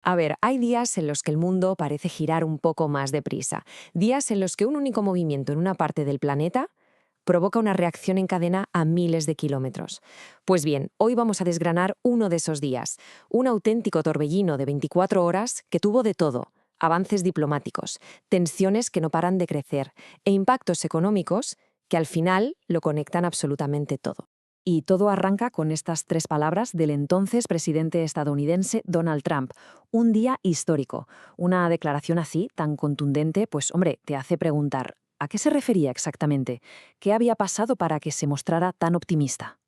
A ver, hay días en los que el mundo parece girar un poco más deprisa, días en los que un único movimiento en una parte del planeta provoca una reacción en cadena a miles de kilómetros. Pues bien, hoy vamos a desgranar uno de esos días, un auténtico torbellino de 24 horas que tuvo de todo: avances diplomáticos, tensiones que no paran de crecer e impactos económicos que al final lo conectan absolutamente todo. Y todo arranca con estas tres palabras del entonces presidente estadounidense Donald Trump: un día histórico. Una declaración así, tan contundente, pues hombre, te hace preguntar, ¿a qué se refería exactamente? ¿Qué había pasado para que se mostrara tan optimista?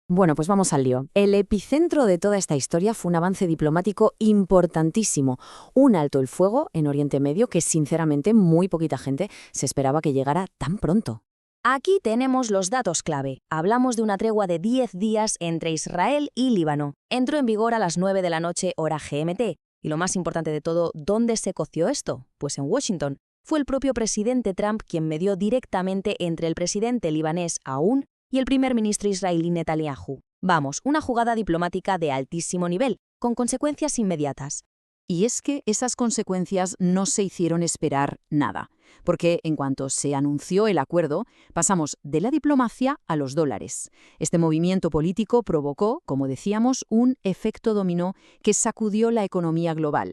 Bueno, pues vamos al lío. El epicentro de toda esta historia fue un avance diplomático importantísimo, un alto el fuego en Oriente Medio que sinceramente muy poquita gente se esperaba que llegara tan pronto. Aquí tenemos los datos clave. Hablamos de una tregua de 10 días entre Israel y Líbano. Entró en vigor a las 9 de la noche hora GMT. Y lo más importante de todo, ¿dónde se coció esto? Pues en Washington. Fue el propio presidente Trump quien medió directamente entre el presidente libanés Aoun y el primer ministro israelí Netanyahu. Vamos, una jugada diplomática de altísimo nivel, con consecuencias inmediatas. Y es que esas consecuencias no se hicieron esperar nada, porque en cuanto se anunció el acuerdo, pasamos de la diplomacia a los dólares. Este movimiento político provocó, como decíamos, un efecto dominó que sacudió la economía global.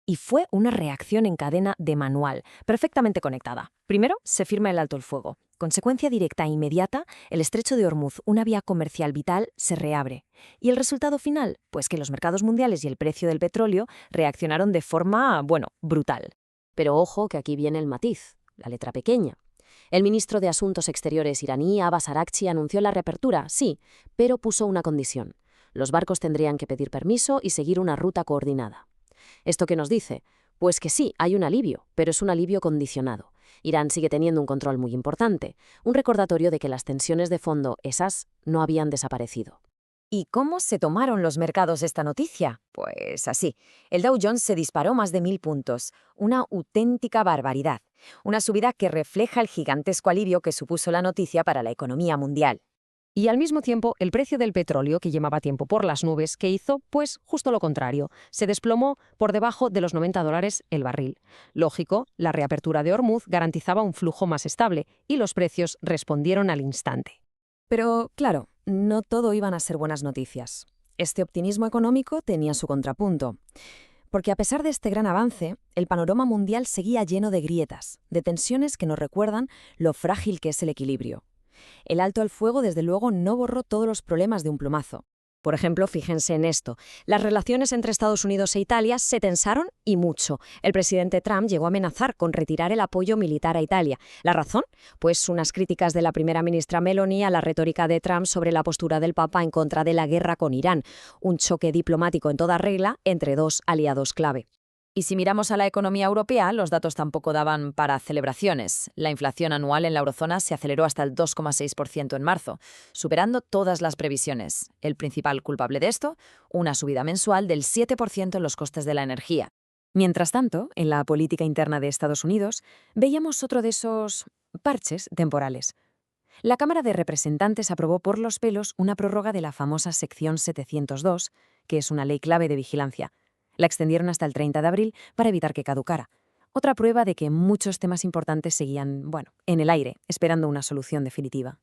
Y fue una reacción en cadena de manual, perfectamente conectada. Primero, se firma el alto el fuego. Consecuencia directa e inmediata, el estrecho de Hormuz, una vía comercial vital, se reabre. ¿Y el resultado final? Pues que los mercados mundiales y el precio del petróleo reaccionaron de forma, bueno, brutal. Pero ojo que aquí viene el matiz, la letra pequeña. El ministro de Asuntos Exteriores iraní, Abbas Araghchi, anunció la reapertura, sí, pero puso una condición. Los barcos tendrían que pedir permiso y seguir una ruta coordinada. ¿Esto qué nos dice? Pues que sí, hay un alivio, pero es un alivio condicionado. Irán sigue teniendo un control muy importante, un recordatorio de que las tensiones de fondo, esas, no habían desaparecido. ¿Y cómo se tomaron los mercados esta noticia? Pues así. El Dow Jones se disparó más de 1000 puntos. Una auténtica barbaridad. Una subida que refleja el gigantesco alivio que supuso la noticia para la economía mundial. Y al mismo tiempo, el precio del petróleo, que llevaba tiempo por las nubes, ¿qué hizo? Pues justo lo contrario. Se desplomó por debajo de los $90 el barril. Lógico, la reapertura de Hormuz garantizaba un flujo más estable y los precios respondieron al instante. Pero, claro, no todo iban a ser buenas noticias. Este optimismo económico tenía su contrapunto. Porque a pesar de este gran avance, el panorama mundial seguía lleno de grietas, de tensiones que nos recuerdan lo frágil que es el equilibrio. El alto al fuego, desde luego, no borró todos los problemas de un plumazo. Por ejemplo, fíjense en esto. Las relaciones entre Estados Unidos e Italia se tensaron y mucho. El presidente Trump llegó a amenazar con retirar el apoyo militar a Italia. ¿La razón? Pues unas críticas de la primera ministra Meloni a la retórica de Trump sobre la postura del Papa en contra de la guerra con Irán. Un choque diplomático en toda regla entre dos aliados clave. Y si miramos a la economía europea, los datos tampoco daban para celebraciones. La inflación anual en la eurozona se aceleró hasta el 2,6% en marzo, superando todas las previsiones. El principal culpable de esto, una subida mensual del 7% en los costes de la energía. Mientras tanto, en la política interna de Estados Unidos, veíamos otro de esos parches temporales. La Cámara de Representantes aprobó por los pelos una prórroga de la famosa sección 702, que es una ley clave de vigilancia. La extendieron hasta el 30 de abril para evitar que caducara. Otra prueba de que muchos temas importantes seguían, bueno, en el aire, esperando una solución definitiva.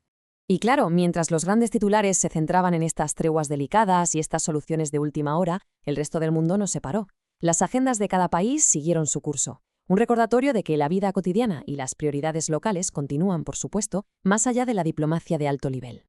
Y claro, mientras los grandes titulares se centraban en estas treguas delicadas y estas soluciones de última hora, el resto del mundo no se paró. Las agendas de cada país siguieron su curso. Un recordatorio de que la vida cotidiana y las prioridades locales continúan, por supuesto, más allá de la diplomacia de alto nivel.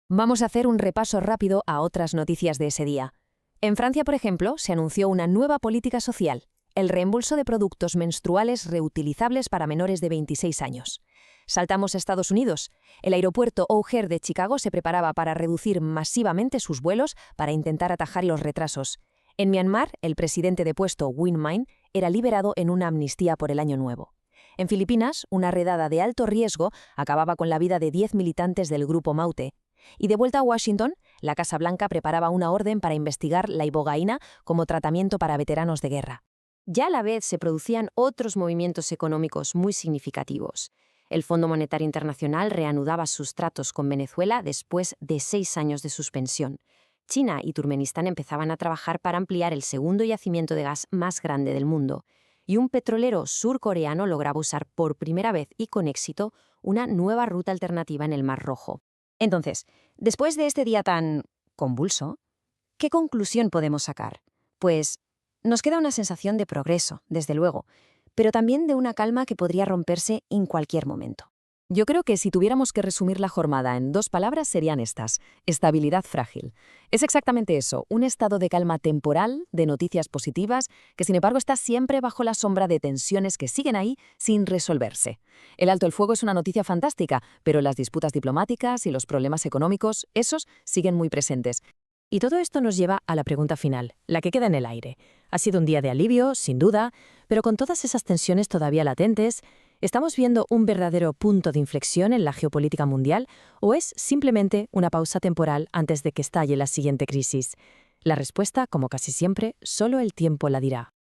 Vamos a hacer un repaso rápido a otras noticias de ese día. En Francia, por ejemplo, se anunció una nueva política social: el reembolso de productos menstruales reutilizables para menores de 26 años. Saltamos a Estados Unidos. El aeropuerto O'Hare de Chicago se preparaba para reducir masivamente sus vuelos para intentar atajar los retrasos. En Myanmar, el presidente depuesto Win Myint era liberado en una amnistía por el Año Nuevo. En Filipinas, una redada de alto riesgo acababa con la vida de 10 militantes del grupo Maute. Y de vuelta a Washington, la Casa Blanca preparaba una orden para investigar la ibogaína como tratamiento para veteranos de guerra. Ya a la vez se producían otros movimientos económicos muy significativos. El Fondo Monetario Internacional reanudaba sus tratos con Venezuela después de 6 años de suspensión. China y Turkmenistán empezaban a trabajar para ampliar el segundo yacimiento de gas más grande del mundo, y un petrolero surcoreano lograba usar por primera vez y con éxito una nueva ruta alternativa en el Mar Rojo. Entonces, después de este día tan convulso, ¿qué conclusión podemos sacar? Pues nos queda una sensación de progreso, desde luego, pero también de una calma que podría romperse en cualquier momento. Yo creo que si tuviéramos que resumir la jornada en 2 palabras serían estas: estabilidad frágil. Es exactamente eso, un estado de calma temporal, de noticias positivas, que sin embargo está siempre bajo la sombra de tensiones que siguen ahí sin resolverse. El alto el fuego es una noticia fantástica, pero las disputas diplomáticas y los problemas económicos, esos siguen muy presentes. Y todo esto nos lleva a la pregunta final, la que queda en el aire. Ha sido un día de alivio, sin duda, pero con todas esas tensiones todavía latentes, ¿estamos viendo un verdadero punto de inflexión en la geopolítica mundial o es simplemente una pausa temporal antes de que estalle la siguiente crisis? La respuesta, como casi siempre, solo el tiempo la dirá.